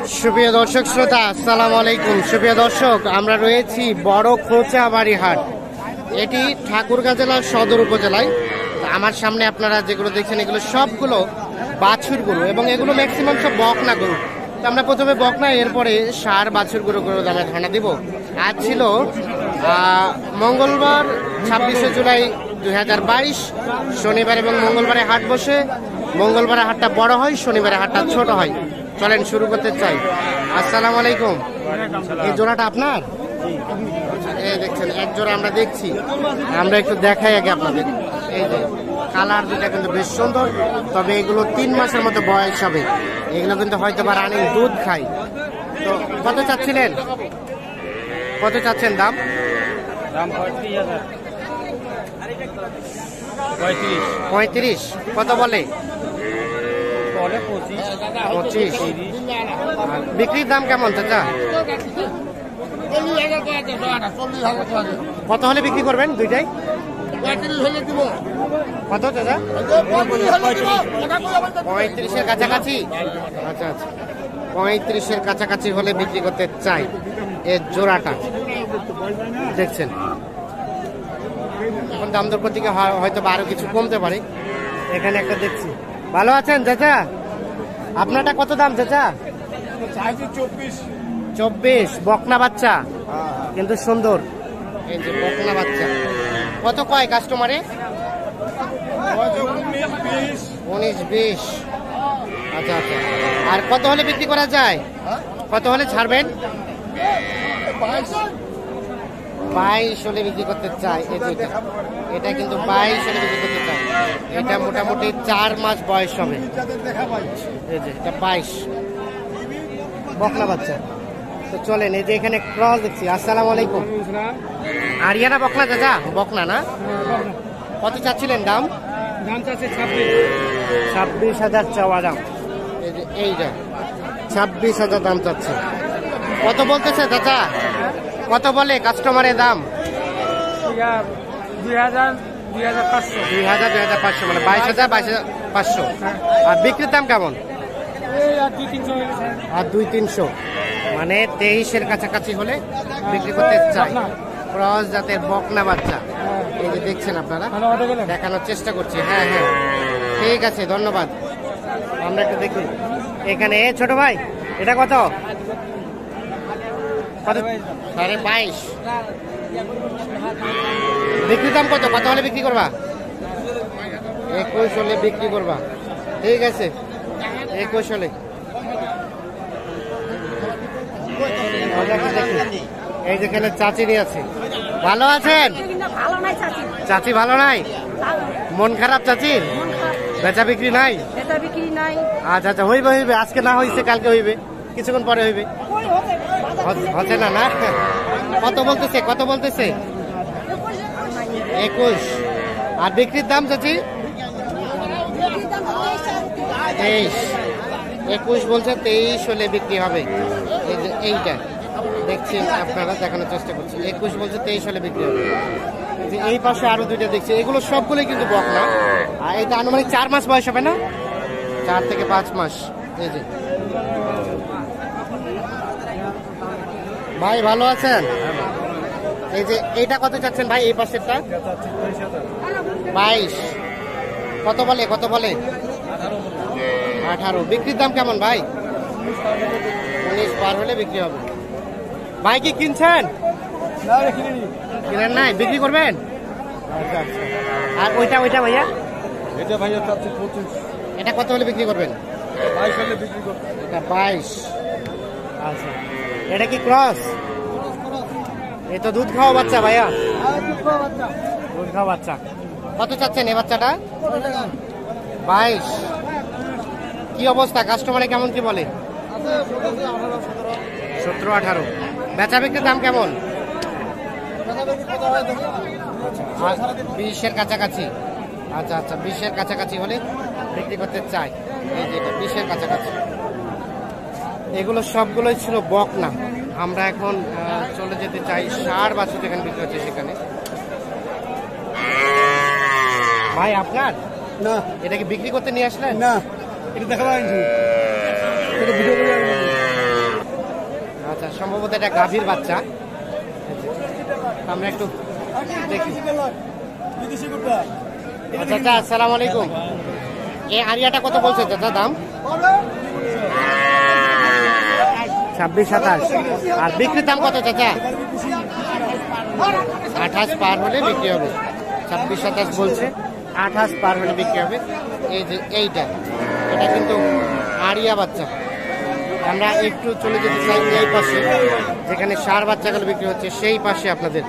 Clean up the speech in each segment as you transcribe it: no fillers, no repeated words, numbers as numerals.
সুপ্রিয় দর্শক শ্রোতা, আসসালামু আলাইকুম। সুপ্রিয় দর্শক, আমরা রয়েছি বড় খোঁচাবাড়ি হাট। এটি ঠাকুরগাঁ জেলার সদর উপজেলায়। আমার সামনে আপনারা যেগুলো দেখছেন এগুলো সবগুলো বাছুর গরু এবং এগুলো ম্যাক্সিমাম সব বকনা গরু। তো আমরা প্রথমে বকনা, এরপরে ষাঁড় বাছুর গরু দামে ধারণা দিব। আজ ছিল মঙ্গলবার 26শে জুলাই 2022, শনিবার এবং মঙ্গলবারে হাট বসে। মঙ্গলবারে হাটটা বড় হয়, শনিবারে হাটটা ছোট হয়। চলেন শুরু করতে চাই। আসসালামু আলাইকুম। এই জোড়াটা আপনার? এই দেখছেন এক জোড়া আমরা দেখছি, আমরা একটু দেখাই আগে আপনাদের। এই যে কালার দুটা কিন্তু বেশ সুন্দর, তবে এগুলো 3 মাসের মতো বয়স হবে। এগুলো কিন্তু হয়তো বা রানিং দুধ খায়। তো কত চাচ্ছিলেন, কত চাচ্ছেন দাম? 35। কত বলে? 25। বিক্রির দাম কেমন চাচা? কত হলে বিক্রি করবেন দুইটাই? কত চাচা? 35-এর কাছাকাছি। আচ্ছা আচ্ছা, 35-এর কাছাকাছি হলে বিক্রি করতে চাই। এর জোড়াটা দেখছেন, এখন দাম দর প্রতিকে হয়তো আরো কিছু কমতে পারে। এখানে একটা দেখছি। ভালো আছেন চাচা? আপনারটা কত দাম চাচা? 24। বকনা বাচ্চা কিন্তু সুন্দর। এই যে বকনা বাচ্চা। কত কয় কাস্টমারে? 19-20। আচ্ছা আচ্ছা, আর কত হলে বিক্রি করা যায়? কত হলে ছাড়বেন? 22 হলে বিক্রি করতে চাই। এটা কিন্তু 22 হলে বিক্রি করতে চাই। এটা মোটামুটি 4 মাস বয়স হবে। এই যে এটা 22 বকনা বাচ্চা। তো চলেন, এই যে এখানে ক্রস দেখছি। আসসালামু আলাইকুম। আরিয়ানা বকনা দাদা? বকনা না? কত চাচ্ছিলেন দাম? দাম চাচ্ছে 26,000 চাওয়া দাম। এই যে এইটা 26,000 দাম চাচ্ছে। কত বলতেছে চাচা? কত বলে কাস্টমারের দাম? 2,500 মানে 22,500। আর বিক্রির দাম কেমন? আর 2-300, মানে 23-এর কাছাকাছি হলে বিক্রি করতে চাই। ক্রস জাতের বকনা বাচ্চা। এই যে দেখছেন আপনারা, দেখানোর চেষ্টা করছি। হ্যাঁ হ্যাঁ, ঠিক আছে, ধন্যবাদ। আমরা একটু দেখি এখানে। ছোট ভাই, এটা কত? 22,500। বিক্রির দাম কত? কত হলে বিক্রি করবা? 21 হলে বিক্রি করবা। ঠিক আছে, 21 হলে। এই যেখানে চাচিরই আছে। ভালো আছেন? চাচি ভালো নাই? মন খারাপ চাচির? বেচা বিক্রি নাই? আচ্ছা আচ্ছা, হইবে হইবে। আজকে না হইছে কালকে হইবে, কিছুক্ষণ পরে হইবে। হচ্ছে না না? কত বলতেছে? কত বলতেছে? 21। আর বিক্রির দাম চাচি? 23। 21 বলছে, 23 হলে বিক্রি হবে। এই যে এইটা দেখছেন আপনারা, দেখানোর চেষ্টা করছি। 21 বলছে, 23 হলে বিক্রি হবে। এই পাশে আরো দুইটা দেখছি, এগুলো সবগুলোই কিন্তু বকনা। আর এটা আনুমানিক 4 মাস বয়স হবে না? 4 থেকে 5 মাস। এই যে ভাই ভালো আছেন? এই যে এইটা কত চাচ্ছেন ভাই? এই পাশেরটা 22। কত বলে? কত বলে? 18। বিক্রির দাম কেমন ভাই? 19 পার হলে বিক্রি হবে। ভাই কি কিনছেন? কিনেন নাই, বিক্রি করবেন? আচ্ছা আচ্ছা। আর ওইটা ভাইয়া? এটা ভাইয়া চাচ্ছে 25। এটা কত হলে বিক্রি করবেন? 22 হলে বিক্রি করবে। এটা 22। আচ্ছা, এটা কি ক্রস? এই তো দুধ খাওয়া বাচ্চা ভাইয়া? দুধ খাওয়া বাচ্চা। কত চাচ্ছেন এই বাচ্চাটা? 22। কি অবস্থা, কাস্টমারে কেমন কি বলে? 17-18। বেচা বিক্রির দাম কেমন? 20-এর কাছাকাছি। আচ্ছা আচ্ছা, 20-এর কাছাকাছি হলে বিক্রি করতে চাই। এই যে এটা 20-এর কাছাকাছি। এগুলো সবগুলোই ছিল বকনা। আমরা এখন চলে যেতে চাই ষাঁড় বাছুর যেখানে বিক্রি হচ্ছে সেখানে। ভাই আপনার না, এটা কি বিক্রি করতে নিয়ে আসলেন? না, এটা দেখা সম্ভবত এটা গাভীর বাচ্চা। আমরা একটু দেখি। চাচা আসসালামু আলাইকুম। এই আরিয়াটা কত বলছে চাচা দাম? 26-27। আর বিক্রির দাম কত চাচা? 28 পার হলে বিক্রি হবে। 26-27 বলছে, 28 পার হলে বিক্রি হবে। এই যে এটা কিন্তু আরিয়া বাচ্চা। আমরা একটু চলে যেতে চাই এই পাশে, যেখানে ষাঁড় বাচ্চাগুলো বিক্রি হচ্ছে সেই পাশে আপনাদের।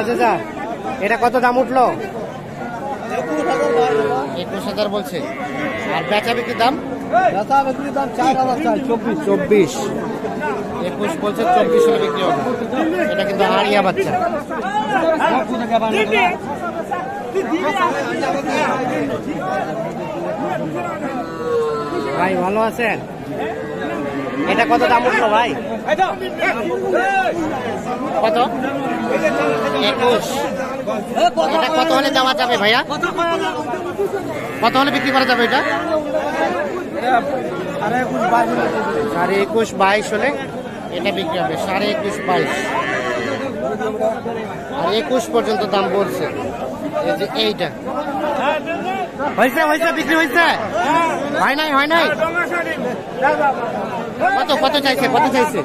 চাচা এটা কত দাম উঠলো? 21,000 বলছে। আর বেচা বিক্রির দাম? 24। 21 বলছে, 24 হলে বিক্রি হবে। এটা কিন্তু আরিয়া বাচ্চা। ভাই ভালো আছেন? এটা কত দাম উঠলো ভাই? কত? 21। এটা কত হলে দেওয়া যাবে ভাইয়া? কত হলে বিক্রি করা যাবে এটা? 21-22 হলে এটা বিক্রি হবে। 21.5-22 আর 21 পর্যন্ত দাম বলছে। এই যে এইটা হয়েছে বিক্রি হয়েছে? হয় নাই? কত চাইছে?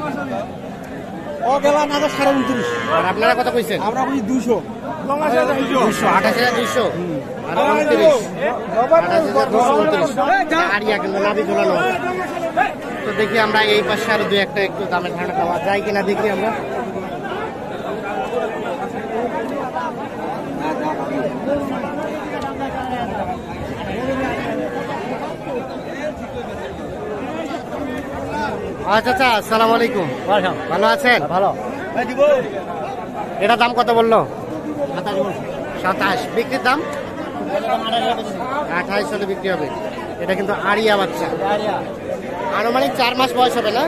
আর আপনারা কত কইছেন? আমরা বলি 200। 28,200 আর 29। 28,229 আরিয়া কিন্তু নাভি ঝোলানো। তো দেখি আমরা এই পাশে আরো দুই একটা একটু দামের ধারণা পাওয়া যায় কিনা দেখি আমরা। আচ্ছা আসসালামু আলাইকুম। ভালো আছেন? ভালো। এটা দাম কত বললো? 27। বিক্রির দাম? 28 হলে বিক্রি হবে। এটা কিন্তু আরিয়া বাচ্চা। আনুমানিক 4 মাস বয়স হবে না?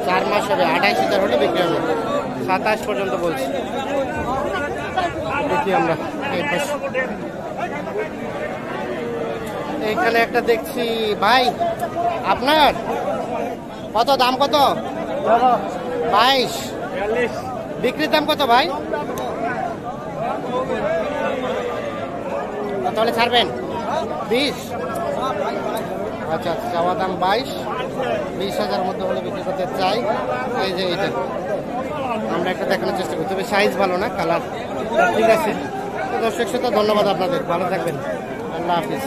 4 মাস হবে। 28,000 হলে বিক্রি হবে। 27 পর্যন্ত বলছি। দেখি আমরা এইখানে একটা দেখছি। ভাই আপনার কত দাম? কত? 22। বিক্রির দাম কত ভাই? কত হলে ছাড়বেন? 20। আচ্ছা চাওয়া দাম 22। 20,000 মধ্যে হলে বিক্রি করতে চাই। এই যে এটা আমরা একটা দেখানোর চেষ্টা করি, তবে সাইজ ভালো না, কালার ঠিক আছে। তো দর্শক শ্রোতা ধন্যবাদ আপনাদের, ভালো থাকবেন, আল্লাহ হাফিজ।